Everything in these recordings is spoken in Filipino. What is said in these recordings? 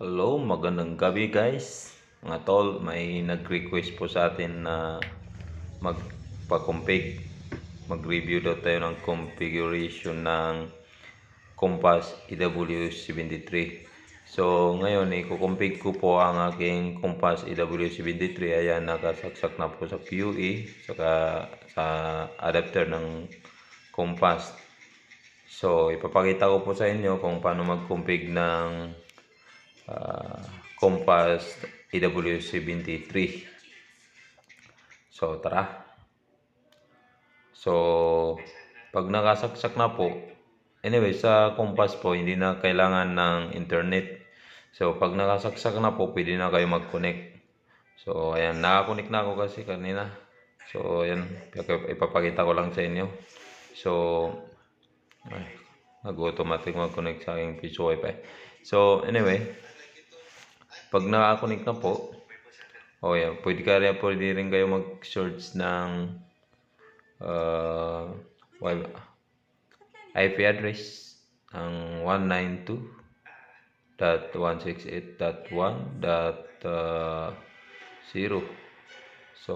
Hello, magandang gabi guys. Mga tol, may nag-request po sa atin na magpa-config. Mag-review daw tayo ng configuration ng Compass EW73. So, ngayon, i-config ko po ang aking Compass EW73. Ayan, nakasaksak na po sa QE, saka sa adapter ng Compass. So, ipapakita ko po sa inyo kung paano mag-config ng uh, Compass EW73. So, tara. So, pag nakasaksak na po, anyway, sa Compass po, hindi na kailangan ng internet. So, pag nakasaksak na po, pwede na kayo mag-connect. So, ayan, nakakonect na ako kasi kanina. So, ayan, ipapakita ko lang sa inyo. So, ay, nag-automatic mag-connect sa aking piso wifi. So, anyway, pag nakakonect na po, yan, pwede rin kayo mag-search ng well, IP address ng 192.168.1.0. So,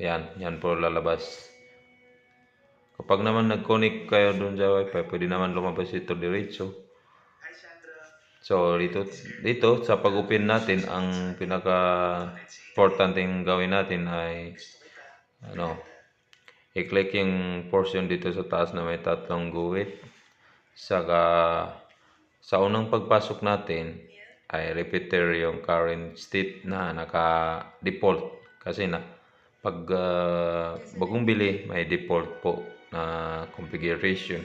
yan po lalabas. Kapag naman nag-connect kayo dun sa wifi, pwede naman lumabas ito diretso. So, dito sa pag-open natin, ang pinaka-importanteng gawin natin ay i-click yung portion dito sa taas na may tatlong guhit. Saka sa unang pagpasok natin ay repeater yung current state na naka-default kasi pag bagong bili may default po na configuration.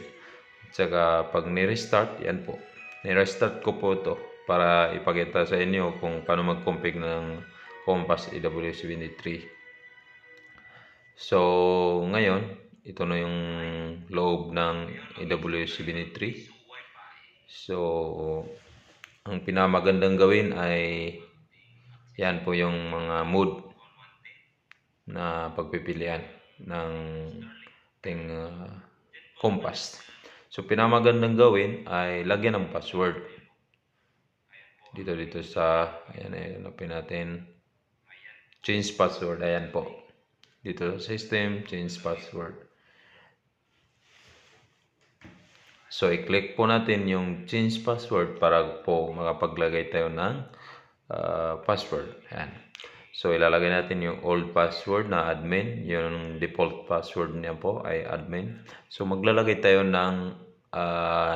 Saka pag ni-restart, yan po. Ni-restart ko po ito para ipakita sa inyo kung paano mag-config ng Compass EW73. So, ngayon, ito na yung loob ng EW73. So, ang pinamagandang gawin ay yan po yung mga mode na pagpipilian ng ating Compass. So, pinamagandang gawin ay lagyan ng password. Dito sa, ayan, hanapin natin. Change password, ayan po. Dito sa system, change password. So, i-click po natin yung change password para po makapaglagay tayo ng password. Ayan. So, ilalagay natin yung old password na admin. Yung default password niya po ay admin. So, maglalagay tayo ng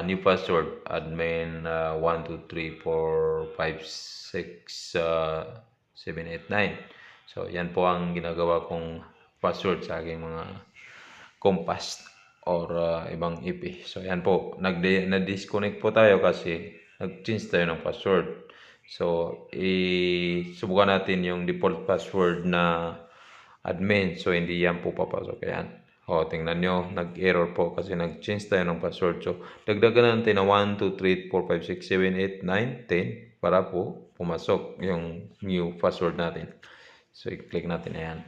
new password. Admin 1, 2, 3, 4, 5, 6, 7, 8, 9. So, yan po ang ginagawa kong password sa aking mga Compass or ibang IP. So, yan po. Na-disconnect po tayo kasi nag-change tayo ng password. So, subukan natin yung default password na admin. So, hindi yan po papasok. Ayan. Tingnan nyo. Nag-error po kasi nag-change tayo ng password. So, dagdagan natin na 1, 2, 3, 4, 5, 6, 7, 8, 9, 10 para po pumasok yung new password natin. So, i-click natin. Ayan.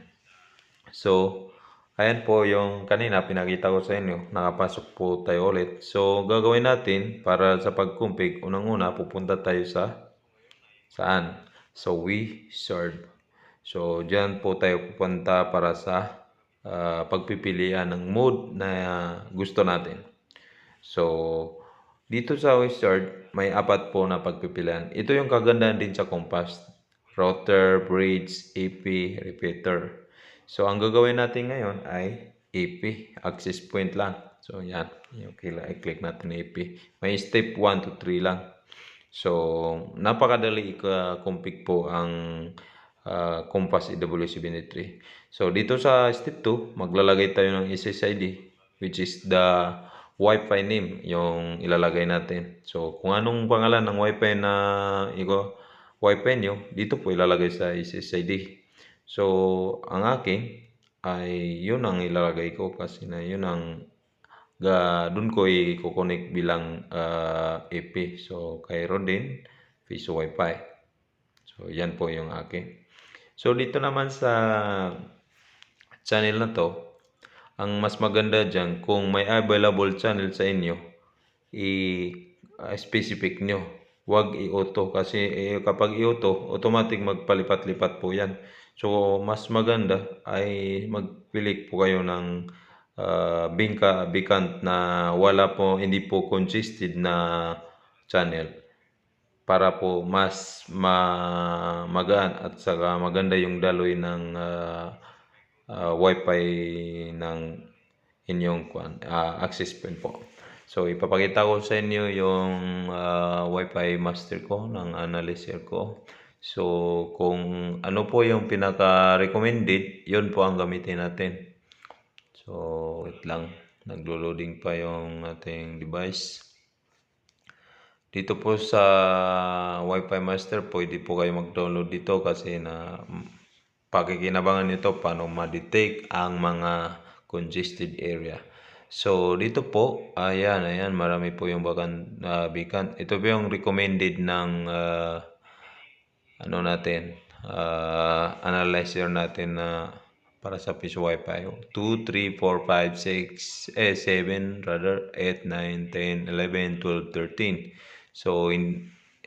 So, ayan po yung kanina pinakita ko sa inyo. Nakapasok po tayo ulit. So, gagawin natin para sa pag-config. Unang-una, pupunta tayo sa saan? So, wizard. So, dyan po tayo pupunta para sa pagpipilian ng mode na gusto natin. So, dito sa wizard, may apat po na pagpipilian. Ito yung kagandahan din sa Compass. Router, bridge, AP, repeater. So, ang gagawin natin ngayon ay AP, access point lang. So, yan. Okay, i-click natin AP. May step 1 to 3 lang. So, napakadali i-config po ang Compass EW73. So, dito sa step 2, maglalagay tayo ng SSID, which is the Wi-Fi name, yung ilalagay natin. So, kung anong pangalan ng Wi-Fi na Wi-Fi nyo, dito po ilalagay sa SSID. So, ang akin ay yun ang ilalagay ko kasi na yun ang doon ko i-connect bilang AP. So, kay Rodin, Piso Wi-Fi. So, yan po yung akin. So, dito naman sa channel na to, ang mas maganda dyan, kung may available channel sa inyo, i-specific nyo. wag i-auto kasi kapag i-auto, automatic magpalipat-lipat po yan. So, mas maganda ay magpili po kayo ng vacant na hindi po congested na channel para po mas magaan at saka maganda yung daloy ng wifi ng inyong access point po. So, ipapakita ko sa inyo yung wifi master ko ng analyzer ko. So, kung ano po yung pinaka-recommended, yun po ang gamitin natin. So, wait lang. Naglo-loading pa yung ating device. Dito po sa Wi-Fi Master, pwede po kayo mag-download dito kasi na pakikinabangan nito paano ma-detect ang mga congested area. So, dito po, ayan, marami po yung beacon. Ito po yung recommended ng analyzer natin na para sa Piso Wi-Fi. 2, 3, 4, 5, 6, 7, rather, 8, 9, 10, 11, 12, 13. So,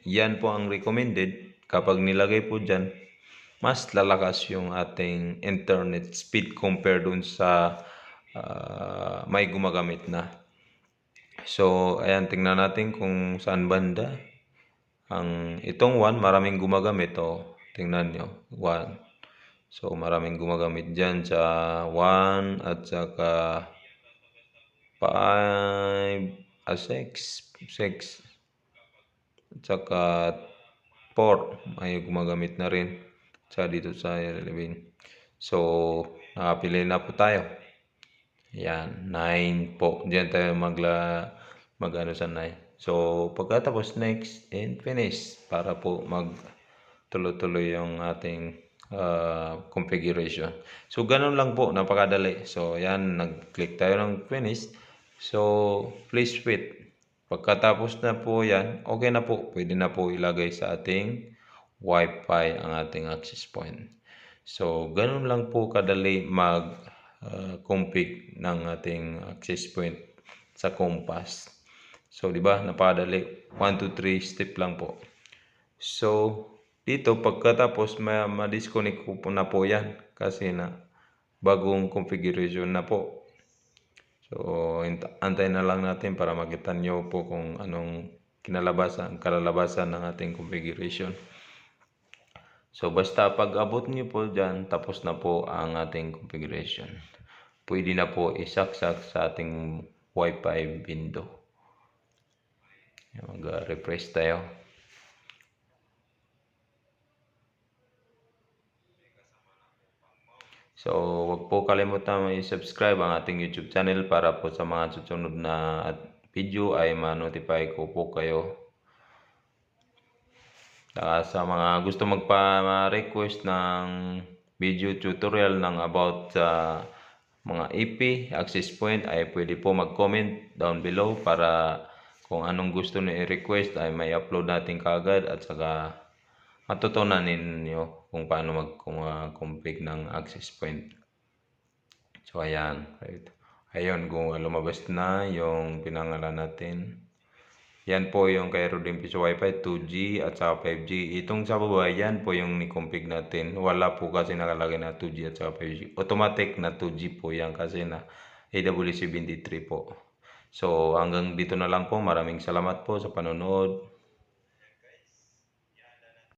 yan po ang recommended. Kapag nilagay po dyan, mas lalakas yung ating internet speed compare dun sa may gumagamit na. So, ayan, tingnan natin kung saan banda. Itong 1, maraming gumagamit. Tingnan nyo, 1. So, maraming gumagamit dyan sa 1 at saka 5, 6, at saka 4, may gumagamit na rin. Sa dito sa 11. So, nakapili na po tayo. Yan, 9 po. Diyan tayo mag-ano sa 9. So, pagkatapos next and finish para po tuloy-tuloy yung ating configuration. So, ganun lang po, napakadali. So, yan, nag-click tayo ng finish. So, please wait. Pagkatapos na po yan, okay na po. Pwede na po ilagay sa ating Wi-Fi ang ating access point. So, ganun lang po kadali config ng ating access point sa Compass. So, di ba? Napakadali. 1, 2, 3 step lang po. So, dito pagkatapos ma-disconnect ko po na po yan kasi na bagong configuration na po. So, antayin na lang natin para makita nyo po kung anong kalalabasan ng ating configuration. So, basta pag abot nyo po dyan, tapos na po ang ating configuration. Pwede na po isaksak sa ating Wi-Fi window. Mag-refresh tayo. So, huwag po kalimutan i-subscribe ang ating YouTube channel para po sa mga susunod na video ay ma-notify ko po kayo. Sa mga gusto magpa-request ng video tutorial ng about sa mga EP, access point ay pwede po mag-comment down below para kung anong gusto na i-request ay may upload natin kaagad at saka matutunan ninyo kung paano mag-config ng access point. So, ayan. Right. Ayun, kung lumabas na yung pinangalan natin. Yan po yung kay Rodin Piso Wi-Fi 2G at saka 5G. Itong sa baba, yan po yung ni-config natin. Wala po kasi nakalagay na 2G at saka 5G. Automatic na 2G po yan kasi na AWS 73 po. So, hanggang dito na lang po. Maraming salamat po sa panonood.